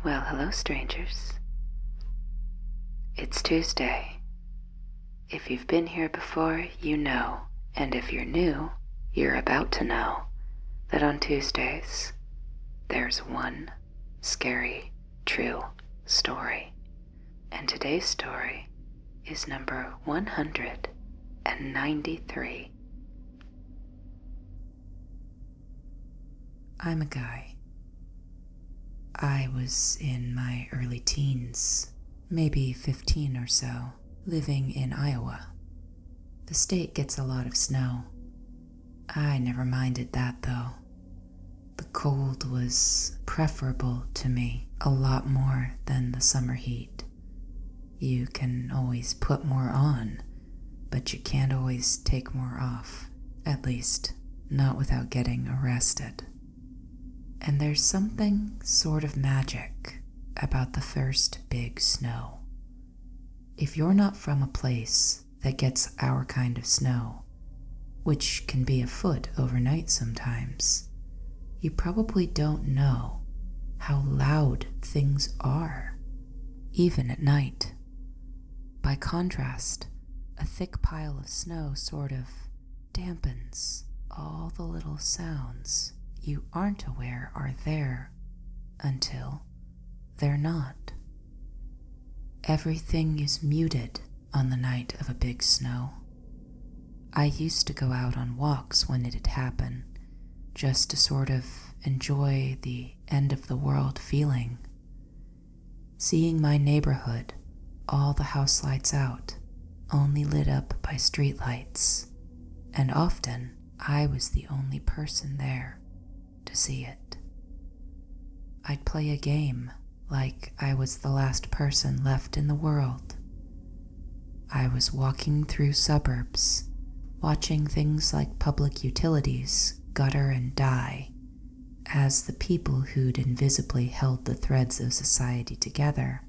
Well, hello, strangers. It's Tuesday. If you've been here before, you know, and if you're new, you're about to know that on Tuesdays, there's one scary, true story. And today's story is number 193. I'm a guy. I was in my early teens, maybe 15 or so, living in Iowa. The state gets a lot of snow. I never minded that though. The cold was preferable to me a lot more than the summer heat. You can always put more on, but you can't always take more off, at least not without getting arrested. And there's something sort of magic about the first big snow. If you're not from a place that gets our kind of snow, which can be a foot overnight sometimes, you probably don't know how loud things are, even at night. By contrast, a thick pile of snow sort of dampens all the little sounds you aren't aware are there until they're not. Everything is muted on the night of a big snow. I used to go out on walks when it'd happen, just to sort of enjoy the end of the world feeling. Seeing my neighborhood, all the house lights out, only lit up by streetlights, and often I was the only person there to see it. I'd play a game like I was the last person left in the world. I was walking through suburbs, watching things like public utilities gutter and die, as the people who'd invisibly held the threads of society together,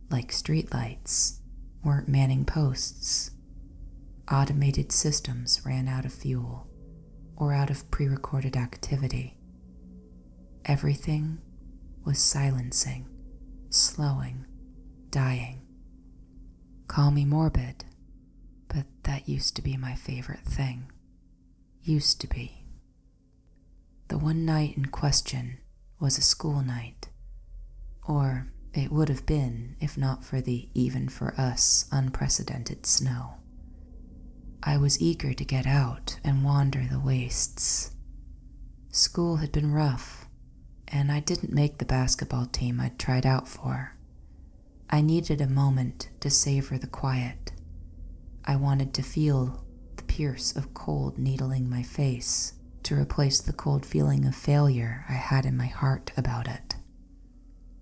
like streetlights, weren't manning posts. Automated systems ran out of fuel or out of pre-recorded activity. Everything was silencing, slowing, dying. Call me morbid, but that used to be my favorite thing. Used to be. The one night in question was a school night, or it would have been if not for the, even for us, unprecedented snow. I was eager to get out and wander the wastes. School had been rough, and I didn't make the basketball team I'd tried out for. I needed a moment to savor the quiet. I wanted to feel the pierce of cold needling my face to replace the cold feeling of failure I had in my heart about it.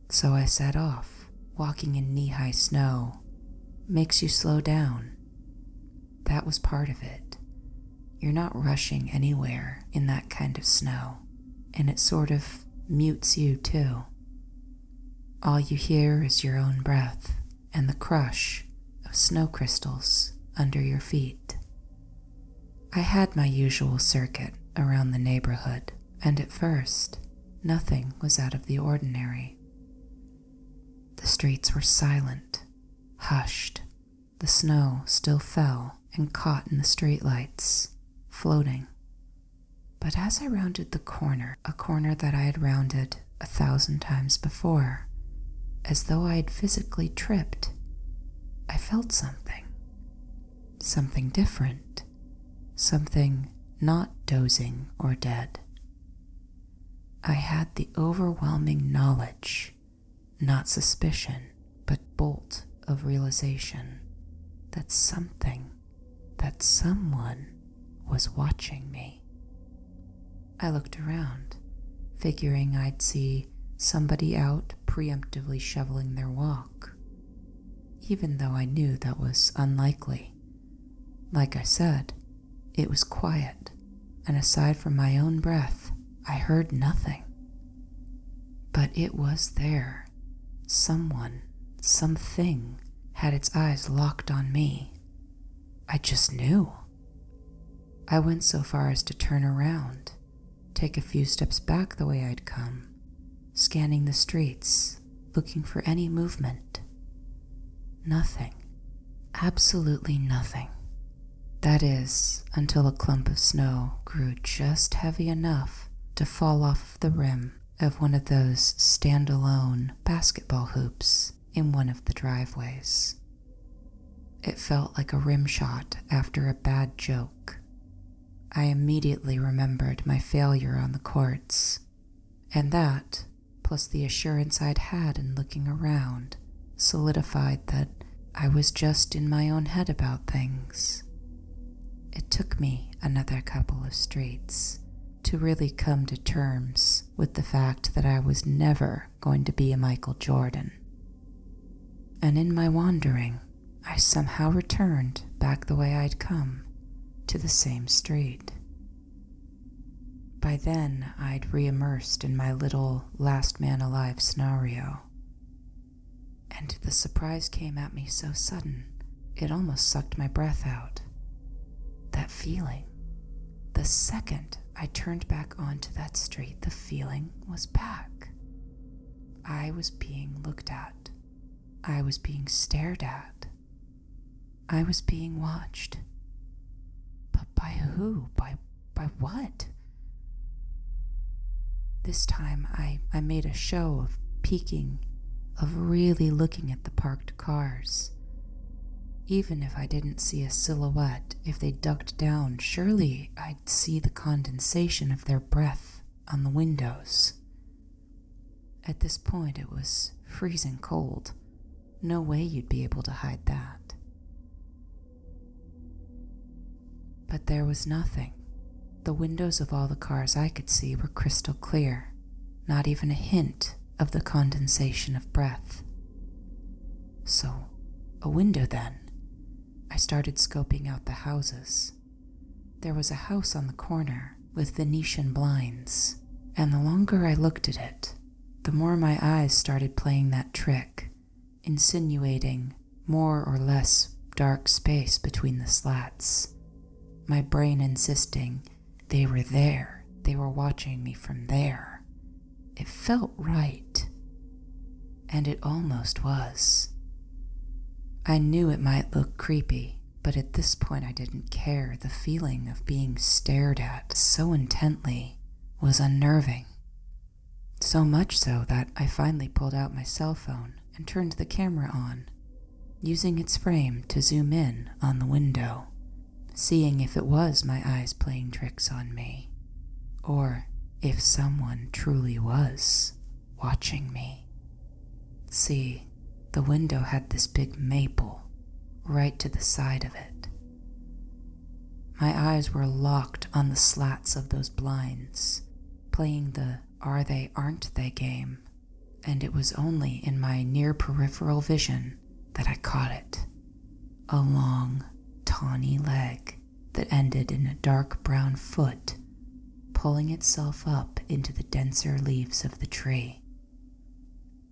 So I set off. Walking in knee-high snow makes you slow down. That was part of it. You're not rushing anywhere in that kind of snow, and it sort of mutes you too. All you hear is your own breath and the crush of snow crystals under your feet. I had my usual circuit around the neighborhood, and at first, nothing was out of the ordinary. The streets were silent, hushed. The snow still fell and caught in the streetlights, floating. But as I rounded the corner, a corner that I had rounded 1,000 times before, as though I had physically tripped, I felt something. Something different. Something not dozing or dead. I had the overwhelming knowledge, not suspicion, but bolt of realization that something, that someone was watching me. I looked around, figuring I'd see somebody out preemptively shoveling their walk, even though I knew that was unlikely. Like I said, it was quiet, and aside from my own breath, I heard nothing. But it was there. Someone, something, had its eyes locked on me. I just knew. I went so far as to turn around, take a few steps back the way I'd come, scanning the streets, looking for any movement. Nothing. Absolutely nothing. That is, until a clump of snow grew just heavy enough to fall off the rim of one of those standalone basketball hoops in one of the driveways. It felt like a rim shot after a bad joke. I immediately remembered my failure on the courts, and that, plus the assurance I'd had in looking around, solidified that I was just in my own head about things. It took me another couple of streets to really come to terms with the fact that I was never going to be a Michael Jordan. And in my wandering, I somehow returned back the way I'd come, to the same street. By then, I'd re-immersed in my little last man alive scenario. And the surprise came at me so sudden, it almost sucked my breath out. That feeling, the second I turned back onto that street, the feeling was back. I was being looked at. I was being stared at. I was being watched. But by who? By what? This time I made a show of peeking, of really looking at the parked cars. Even if I didn't see a silhouette, if they ducked down, surely I'd see the condensation of their breath on the windows. At this point, it was freezing cold. No way you'd be able to hide that. But there was nothing. The windows of all the cars I could see were crystal clear, not even a hint of the condensation of breath. So, a window then. I started scoping out the houses. There was a house on the corner with Venetian blinds, and the longer I looked at it, the more my eyes started playing that trick, insinuating more or less dark space between the slats. My brain insisting they were there, they were watching me from there. It felt right. And it almost was. I knew it might look creepy, but at this point I didn't care. The feeling of being stared at so intently was unnerving. So much so that I finally pulled out my cell phone and turned the camera on, using its frame to zoom in on the window, seeing if it was my eyes playing tricks on me, or if someone truly was watching me. See, the window had this big maple right to the side of it. My eyes were locked on the slats of those blinds, playing the are they aren't they game, and it was only in my near peripheral vision that I caught it. A long, tawny leg that ended in a dark brown foot, pulling itself up into the denser leaves of the tree.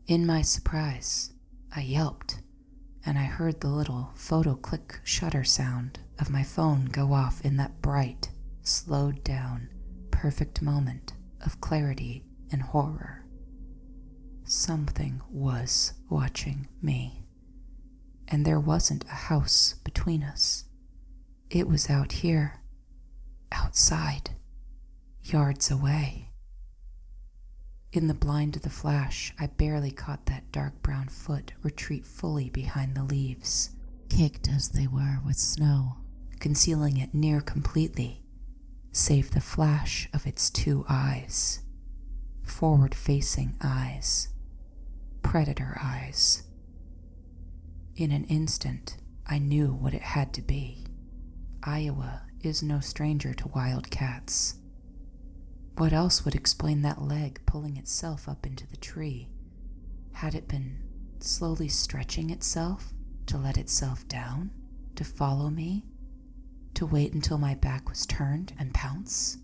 In my surprise, I yelped, and I heard the little photo click shutter sound of my phone go off in that bright, slowed down, perfect moment of clarity and horror. Something was watching me, and there wasn't a house between us. It was out here, outside, yards away. In the blind of the flash, I barely caught that dark brown foot retreat fully behind the leaves, caked as they were with snow, concealing it near completely, save the flash of its two eyes. Forward-facing eyes. Predator eyes. In an instant, I knew what it had to be. Iowa is no stranger to wild cats. What else would explain that leg pulling itself up into the tree? Had it been slowly stretching itself to let itself down, to follow me, to wait until my back was turned and pounce?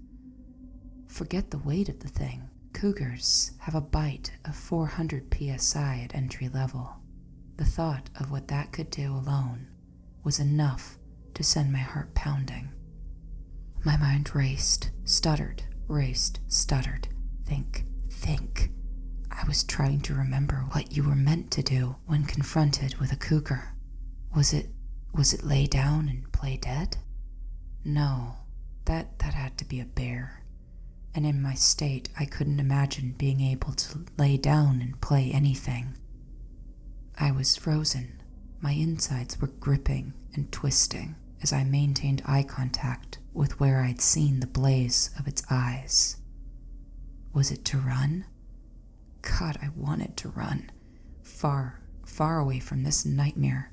Forget the weight of the thing. Cougars have a bite of 400 psi at entry level. The thought of what that could do alone was enough to send my heart pounding. My mind raced, stuttered, raced, stuttered. Think. I was trying to remember what you were meant to do when confronted with a cougar. Was it lay down and play dead? No, that had to be a bear. And in my state, I couldn't imagine being able to lay down and play anything. I was frozen. My insides were gripping and twisting as I maintained eye contact with where I'd seen the blaze of its eyes. Was it to run? God, I wanted to run. Far, far away from this nightmare.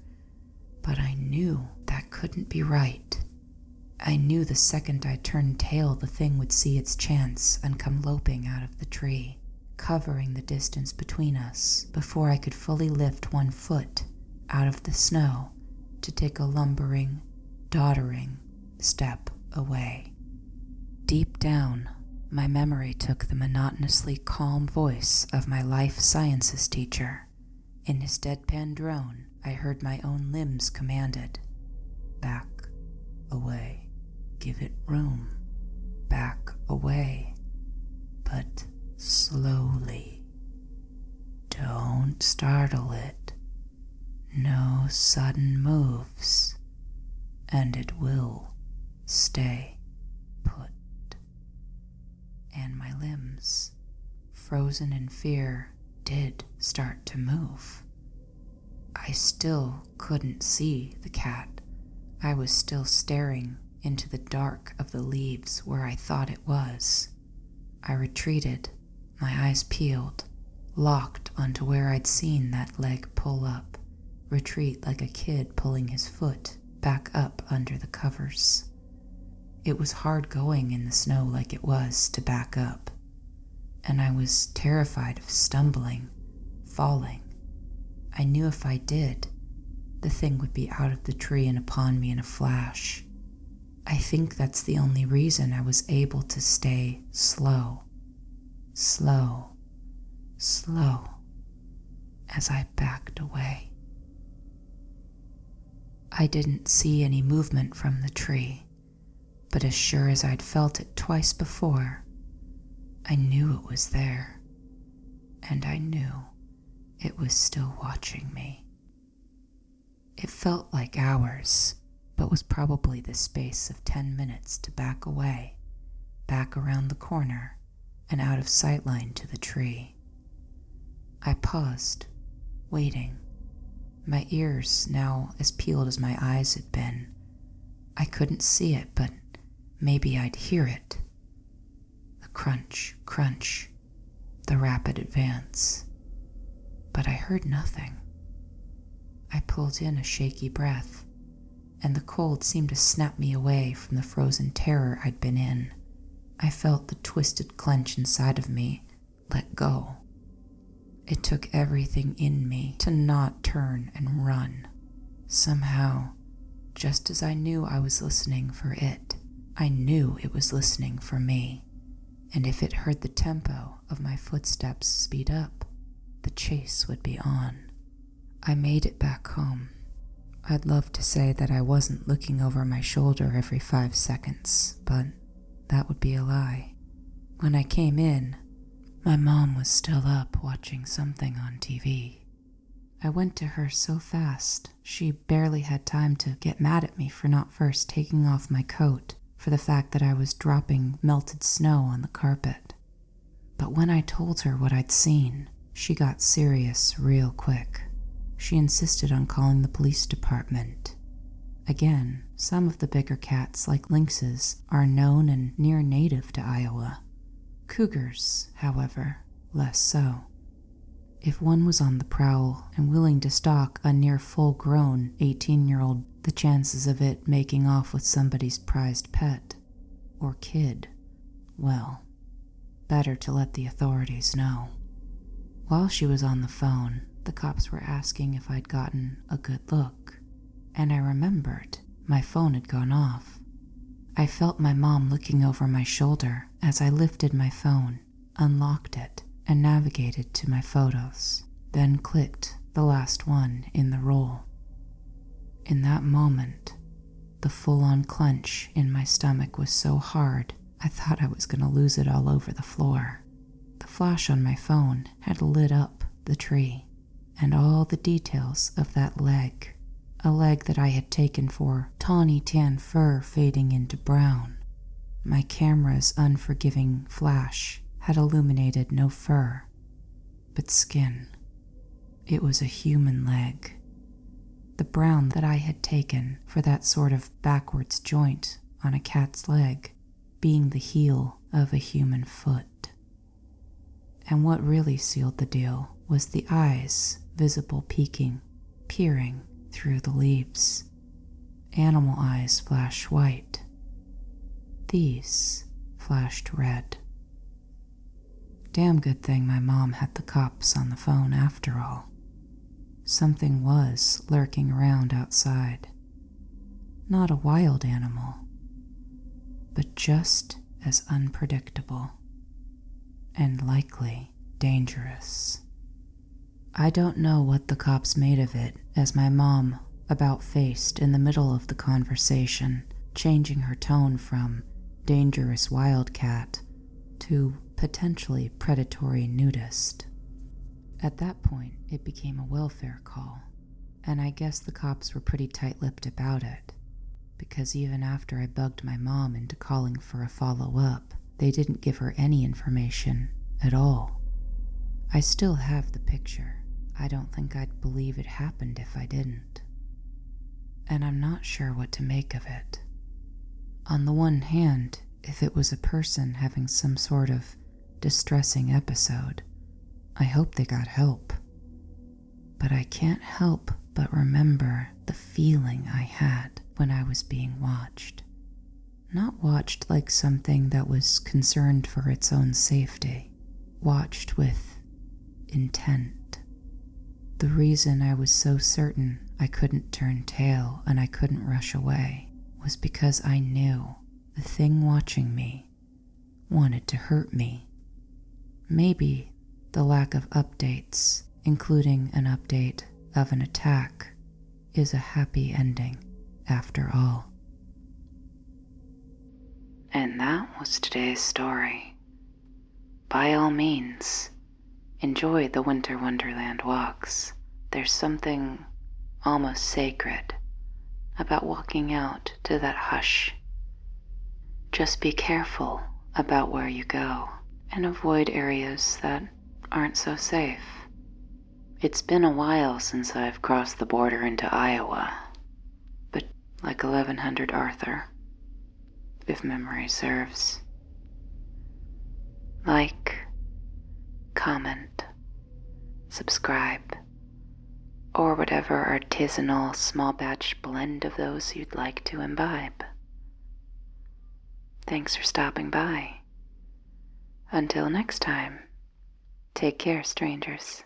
But I knew that couldn't be right. I knew the second I turned tail, the thing would see its chance and come loping out of the tree, covering the distance between us before I could fully lift one foot out of the snow to take a lumbering, doddering step away. Deep down, my memory took the monotonously calm voice of my life sciences teacher. In his deadpan drone, I heard my own limbs commanded. Back, away, give it room. Back, away, but slowly. Don't startle it. No sudden moves, and it will stay put. And my limbs, frozen in fear, did start to move. I still couldn't see the cat. I was still staring into the dark of the leaves where I thought it was. I retreated, my eyes peeled, locked onto where I'd seen that leg pull up, retreat like a kid pulling his foot back up under the covers. It was hard going in the snow like it was to back up, and I was terrified of stumbling, falling. I knew if I did, the thing would be out of the tree and upon me in a flash. I think that's the only reason I was able to stay slow, slow, slow, as I backed away. I didn't see any movement from the tree, but as sure as I'd felt it twice before, I knew it was there, and I knew it was still watching me. It felt like hours, but was probably the space of 10 minutes to back away, back around the corner, and out of sightline to the tree. I paused, waiting, my ears now as peeled as my eyes had been. I couldn't see it, but maybe I'd hear it. The crunch, crunch, the rapid advance. But I heard nothing. I pulled in a shaky breath, and the cold seemed to snap me away from the frozen terror I'd been in. I felt the twisted clench inside of me let go. It took everything in me to not turn and run. Somehow, just as I knew I was listening for it, I knew it was listening for me. And if it heard the tempo of my footsteps speed up, the chase would be on. I made it back home. I'd love to say that I wasn't looking over my shoulder every 5 seconds, but that would be a lie. When I came in, my mom was still up watching something on TV. I went to her so fast, she barely had time to get mad at me for not first taking off my coat for the fact that I was dropping melted snow on the carpet. But when I told her what I'd seen, she got serious real quick. She insisted on calling the police department. Again, some of the bigger cats, like lynxes, are known and near native to Iowa. Cougars, however, less so. If one was on the prowl and willing to stalk a near full-grown 18-year-old, the chances of it making off with somebody's prized pet, or kid, well, better to let the authorities know. While she was on the phone, the cops were asking if I'd gotten a good look, and I remembered my phone had gone off. I felt my mom looking over my shoulder as I lifted my phone, unlocked it, and navigated to my photos, then clicked the last one in the roll. In that moment, the full-on clench in my stomach was so hard I thought I was going to lose it all over the floor. The flash on my phone had lit up the tree and all the details of that leg, a leg that I had taken for tawny tan fur fading into brown. My camera's unforgiving flash had illuminated no fur, but skin. It was a human leg, the brown that I had taken for that sort of backwards joint on a cat's leg being the heel of a human foot. And what really sealed the deal was the eyes visible peeking, peering through the leaves. Animal eyes flash white. These flashed red. Damn good thing my mom had the cops on the phone after all. Something was lurking around outside. Not a wild animal, but just as unpredictable and likely dangerous. I don't know what the cops made of it as my mom about-faced in the middle of the conversation, changing her tone from dangerous wildcat to potentially predatory nudist. At that point, it became a welfare call, and I guess the cops were pretty tight-lipped about it, because even after I bugged my mom into calling for a follow-up, they didn't give her any information at all. I still have the picture. I don't think I'd believe it happened if I didn't. And I'm not sure what to make of it. On the one hand, if it was a person having some sort of distressing episode, I hope they got help. But I can't help but remember the feeling I had when I was being watched. Not watched like something that was concerned for its own safety. Watched with intent. The reason I was so certain I couldn't turn tail and I couldn't rush away was because I knew the thing watching me wanted to hurt me. Maybe the lack of updates, including an update of an attack, is a happy ending after all. And that was today's story. By all means, enjoy the winter wonderland walks. There's something almost sacred about walking out to that hush. Just be careful about where you go and avoid areas that aren't so safe. It's been a while since I've crossed the border into Iowa, but like 1100 Arthur, if memory serves. Like, comment, subscribe, or whatever artisanal small batch blend of those you'd like to imbibe. Thanks for stopping by. Until next time, take care, strangers.